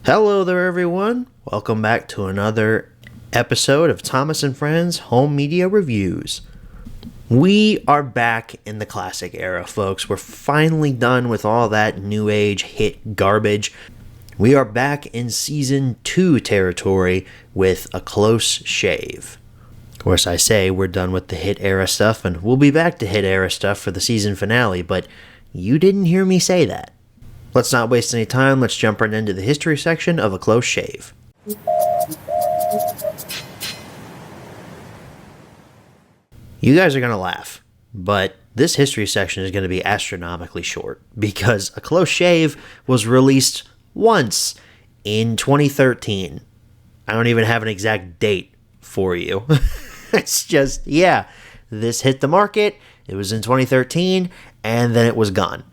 Hello there, everyone. Welcome back to another episode of Thomas and Friends Home Media Reviews. We are back in the classic era, folks. We're finally done with all that new age hit garbage. We are back in season 2 territory with A Close Shave. Of course, I say we're done with the hit era stuff, and we'll be back to hit era stuff for the season finale, but you didn't hear me say that. Let's not waste any time. Let's jump right into the history section of A Close Shave. You guys are going to laugh, but this history section is going to be astronomically short because A Close Shave was released once in 2013. I don't even have an exact date for you. It's just, this hit the market. It was in 2013, and then it was gone.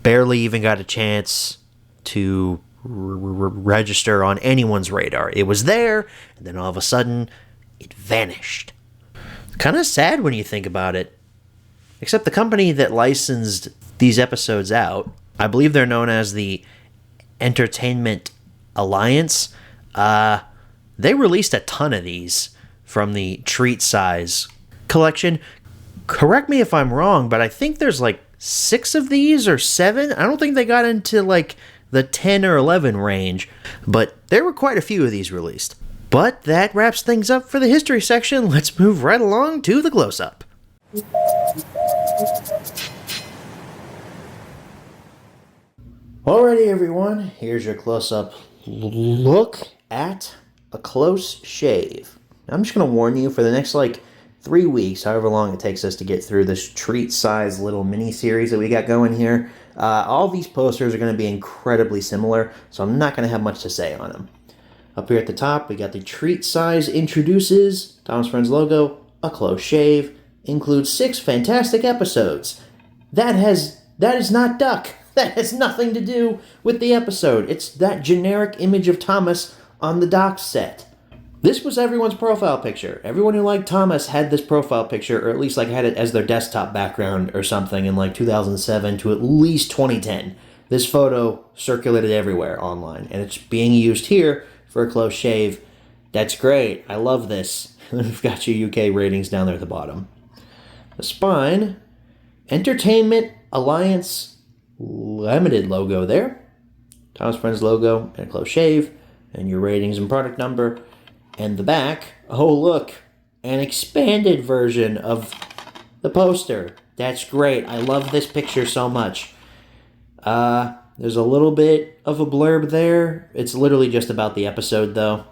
Barely even got a chance to register on anyone's radar. It was there, and then all of a sudden, it vanished. Kind of sad when you think about it. Except the company that licensed these episodes out, I believe they're known as the Entertainment Alliance. They released a ton of these from the Treat Size collection. Correct me if I'm wrong, but I think there's like 6 of these or 7. I don't think they got into like the 10 or 11 range, but there were quite a few of these released. But that wraps things up for the history section. Let's move right along to the close-up. Alrighty, everyone, here's your close-up look at A Close Shave. I'm just going to warn you, for the next 3 weeks, however long it takes us to get through this treat-size little mini-series that we got going here, all these posters are going to be incredibly similar, so I'm not going to have much to say on them. Up here at the top, we got the Treat Size introduces, Thomas Friends logo, A Close Shave, includes 6 fantastic episodes. That is not Duck. That has nothing to do with the episode. It's that generic image of Thomas on the doc set. This was everyone's profile picture. Everyone who liked Thomas had this profile picture, or at least had it as their desktop background or something in 2007 to at least 2010. This photo circulated everywhere online, and it's being used here for A Close Shave. That's great. I love this. We've got your UK ratings down there at the bottom. The spine, Entertainment Alliance Limited logo there. Thomas Friends logo and A Close Shave, and your ratings and product number. And the back, oh look, an expanded version of the poster. That's great. I love this picture so much. There's a little bit of a blurb there. It's literally just about the episode, though.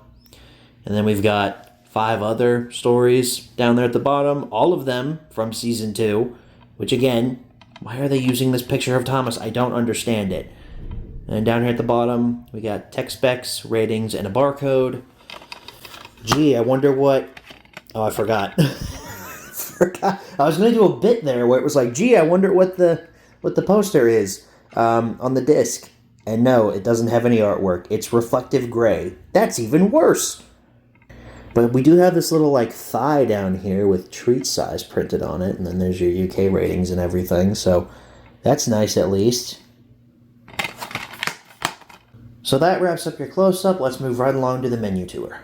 And then we've got 5 other stories down there at the bottom, all of them from Season 2, which again, why are they using this picture of Thomas? I don't understand it. And down here at the bottom, we got tech specs, ratings, and a barcode. Gee, I wonder what... Oh, I forgot. I was going to do a bit there where it was like, gee, I wonder what the poster is on the disc. And no, it doesn't have any artwork. It's reflective gray. That's even worse. But we do have this little thigh down here with Treat Size printed on it. And then there's your UK ratings and everything. So that's nice at least. So that wraps up your close-up. Let's move right along to the menu tour.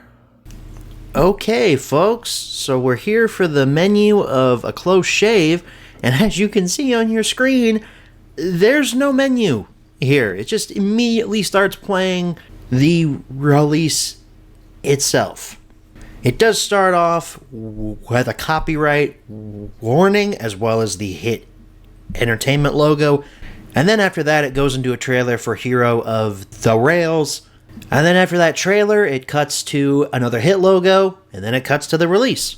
Okay, folks, so we're here for the menu of A Close Shave, and as you can see on your screen, there's no menu here. It just immediately starts playing the release itself. It does start off with a copyright warning, as well as the Hit Entertainment logo, and then after that it goes into a trailer for Hero of the Rails. And then after that trailer, it cuts to another Hit logo, and then it cuts to the release.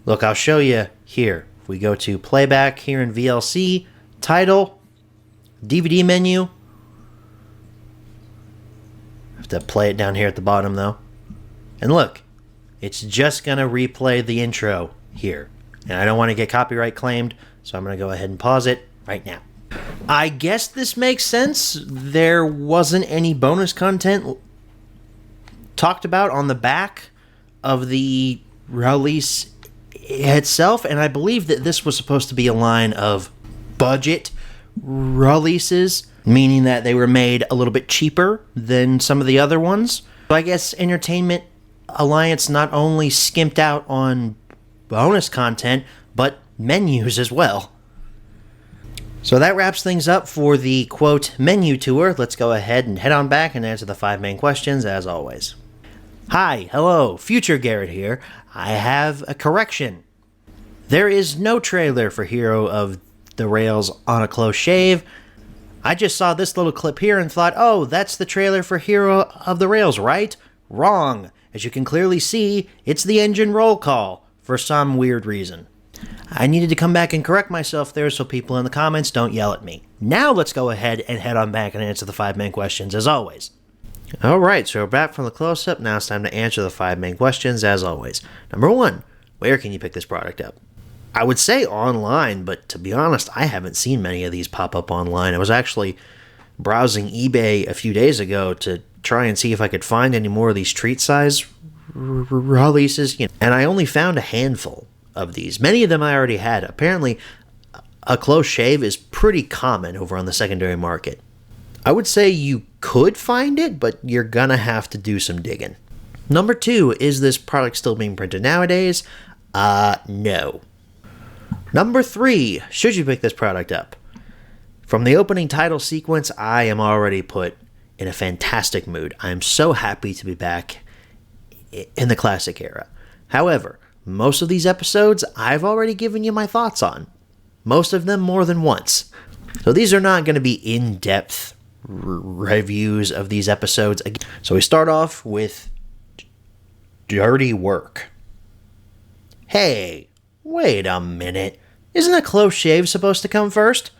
Look, I'll show you here. If we go to playback here in VLC, title, DVD menu. I have to play it down here at the bottom, though. And look, it's just going to replay the intro here. And I don't want to get copyright claimed, so I'm going to go ahead and pause it right now. I guess this makes sense. There wasn't any bonus content talked about on the back of the release itself, and I believe that this was supposed to be a line of budget releases. meaning that they were made a little bit cheaper than some of the other ones. So I guess Entertainment Alliance not only skimped out on bonus content, but menus as well. So that wraps things up for the, quote, menu tour. Let's go ahead and head on back and answer the 5 main questions as always. Hi, hello, Future Garrett here. I have a correction. There is no trailer for Hero of the Rails on a Close Shave. I just saw this little clip here and thought, oh, that's the trailer for Hero of the Rails, right? Wrong. As you can clearly see, it's the engine roll call for some weird reason. I needed to come back and correct myself there so people in the comments don't yell at me. Now let's go ahead and head on back and answer the 5 main questions as always. Alright, so we're back from the close-up. Now it's time to answer the 5 main questions as always. Number 1, where can you pick this product up? I would say online, but to be honest, I haven't seen many of these pop up online. I was actually browsing eBay a few days ago to try and see if I could find any more of these treat size releases, and I only found a handful of these. Many of them I already had. Apparently, a close shave is pretty common over on the secondary market. I would say you could find it, but you're gonna have to do some digging. Number 2, is this product still being printed nowadays? No. Number 3, should you pick this product up? From the opening title sequence, I am already put in a fantastic mood. I am so happy to be back in the classic era. However, most of these episodes, I've already given you my thoughts on. Most of them more than once. So these are not going to be in-depth reviews of these episodes. So we start off with Dirty Work. Hey, wait a minute. Isn't a close shave supposed to come first?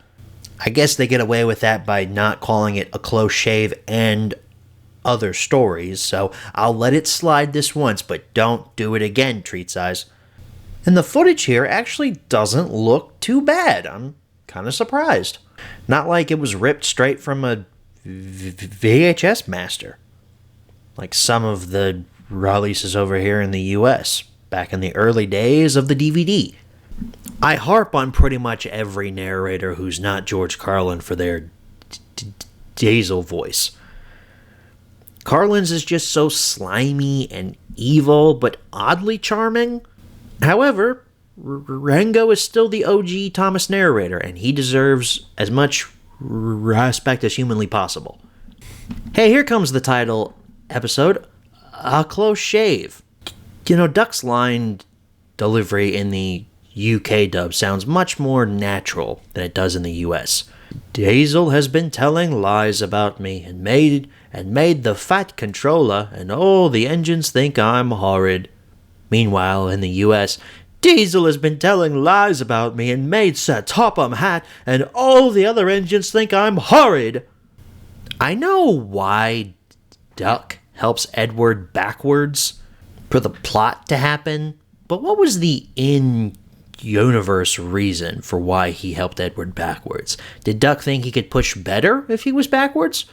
I guess they get away with that by not calling it a close shave and other stories, so I'll let it slide this once, but don't do it again, Treat Size. And the footage here actually doesn't look too bad. I'm kind of surprised. Not like it was ripped straight from a VHS master, like some of the releases over here in the US, back in the early days of the DVD. I harp on pretty much every narrator who's not George Carlin for their Diesel voice. Carlin's is just so slimy and evil, but oddly charming. However, Rango is still the OG Thomas narrator, and he deserves as much respect as humanly possible. Hey, here comes the title episode, A Close Shave. You know, Duck's line delivery in the UK dub sounds much more natural than it does in the US. Diesel has been telling lies about me and made the fat controller and all the engines think I'm horrid. Meanwhile, in the US, Diesel has been telling lies about me and made Sir Topham Hatt and all the other engines think I'm horrid. I know why Duck helps Edward backwards for the plot to happen, but what was the in-universe reason for why he helped Edward backwards? Did Duck think he could push better if he was backwards?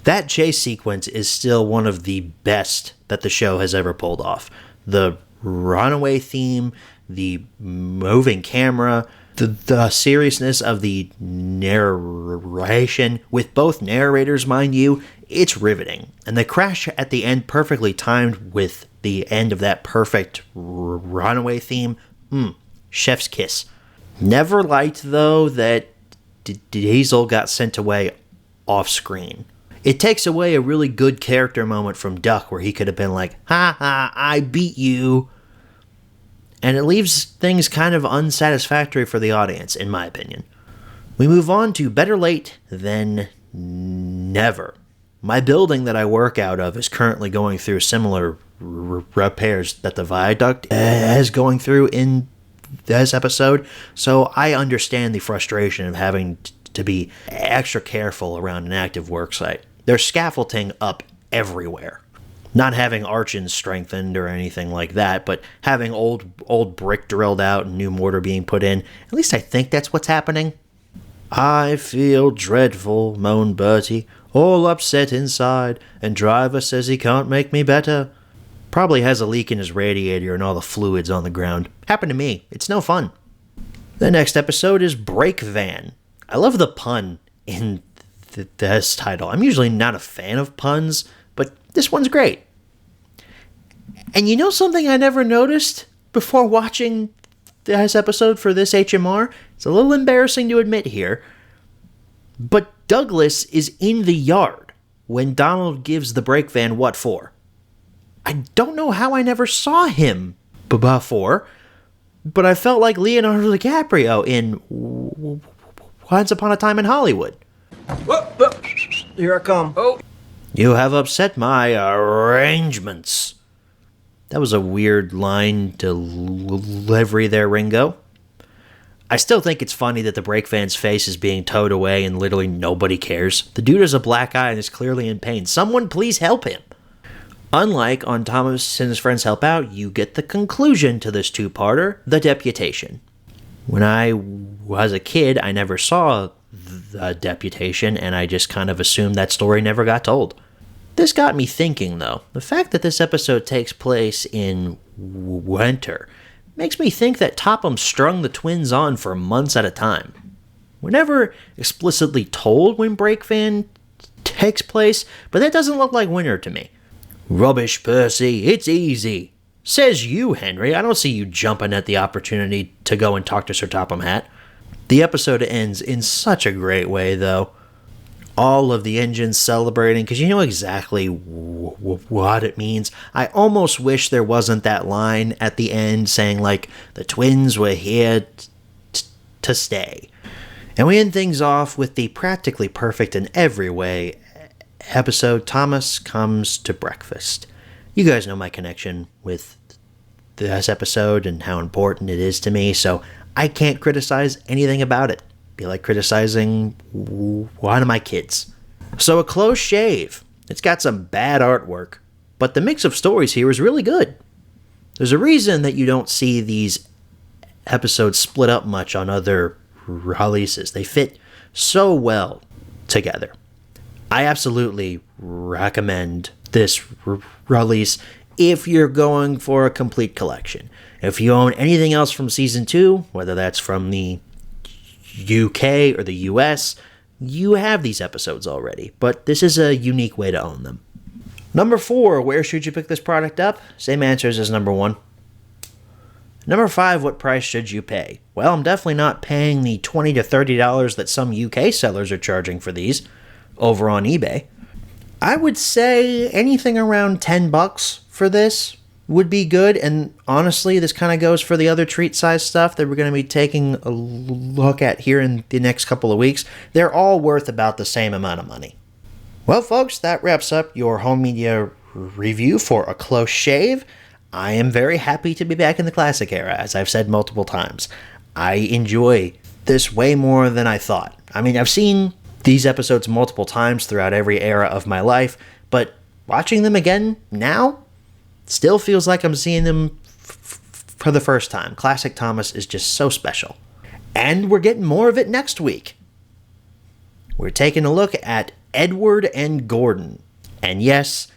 That chase sequence is still one of the best that the show has ever pulled off. The runaway theme, the moving camera, the seriousness of the narration, with both narrators, mind you, it's riveting. And the crash at the end perfectly timed with the end of that perfect runaway theme. Chef's kiss. Never liked, though, that Diesel got sent away off screen. It takes away a really good character moment from Duck where he could have been like, ha ha, I beat you. And it leaves things kind of unsatisfactory for the audience, in my opinion. We move on to Better Late Than Never. My building that I work out of is currently going through similar repairs that the viaduct is going through in this episode, so I understand the frustration of having to be extra careful around an active worksite. There's scaffolding up everywhere. Not having arches strengthened or anything like that, but having old brick drilled out and new mortar being put in. At least I think that's what's happening. I feel dreadful, moaned Bertie, all upset inside, and driver says he can't make me better. Probably has a leak in his radiator and all the fluids on the ground. Happened to me. It's no fun. The next episode is Brake Van. I love the pun in this title. I'm usually not a fan of puns, but this one's great. And you know something I never noticed before watching this episode for this HMR? It's a little embarrassing to admit here, but Douglas is in the yard when Donald gives the brake van what for. I don't know how I never saw him before, but I felt like Leonardo DiCaprio in Once Upon a Time in Hollywood. Whoa. Here I come. Oh. You have upset my arrangements. That was a weird line delivery there, Ringo. I still think it's funny that the brake van's face is being towed away and literally nobody cares. The dude has a black eye and is clearly in pain. Someone please help him. Unlike on Thomas and His Friends Help Out, you get the conclusion to this two-parter, the deputation. When I was a kid, I never saw the deputation, and I just kind of assumed that story never got told. This got me thinking, though. The fact that this episode takes place in winter makes me think that Topham strung the twins on for months at a time. We're never explicitly told when Brake Van takes place, but that doesn't look like winter to me. Rubbish, Percy, it's easy. Says you, Henry. I don't see you jumping at the opportunity to go and talk to Sir Topham Hatt. The episode ends in such a great way, though. All of the engines celebrating, because you know exactly what it means. I almost wish there wasn't that line at the end saying, like, the twins were here to stay. And we end things off with the practically perfect in every way episode, Thomas Comes to Breakfast. You guys know my connection with this episode and how important it is to me, so I can't criticize anything about it. Be like criticizing one of my kids. So A Close Shave. It's got some bad artwork, but the mix of stories here is really good. There's a reason that you don't see these episodes split up much on other releases. They fit so well together. I absolutely recommend this release if you're going for a complete collection. If you own anything else from Season 2, whether that's from the UK or the US, you have these episodes already, but this is a unique way to own them. Number 4, where should you pick this product up? Same answers as number 1. Number 5, what price should you pay? Well, I'm definitely not paying the $20 to $30 that some UK sellers are charging for these over on eBay. I would say anything around $10 for this would be good, and honestly, this kind of goes for the other treat size stuff that we're going to be taking a look at here in the next couple of weeks. They're all worth about the same amount of money. Well, folks, that wraps up your home media review for A Close Shave. I am very happy to be back in the classic era, as I've said multiple times. I enjoy this way more than I thought. I mean, I've seen these episodes multiple times throughout every era of my life, but watching them again now still feels like I'm seeing them for the first time. Classic Thomas is just so special. And we're getting more of it next week. We're taking a look at Edward and Gordon. And yes,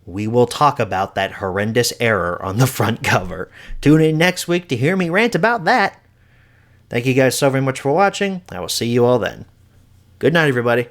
we will talk about that horrendous error on the front cover. Tune in next week to hear me rant about that. Thank you guys so very much for watching. I will see you all then. Good night, everybody.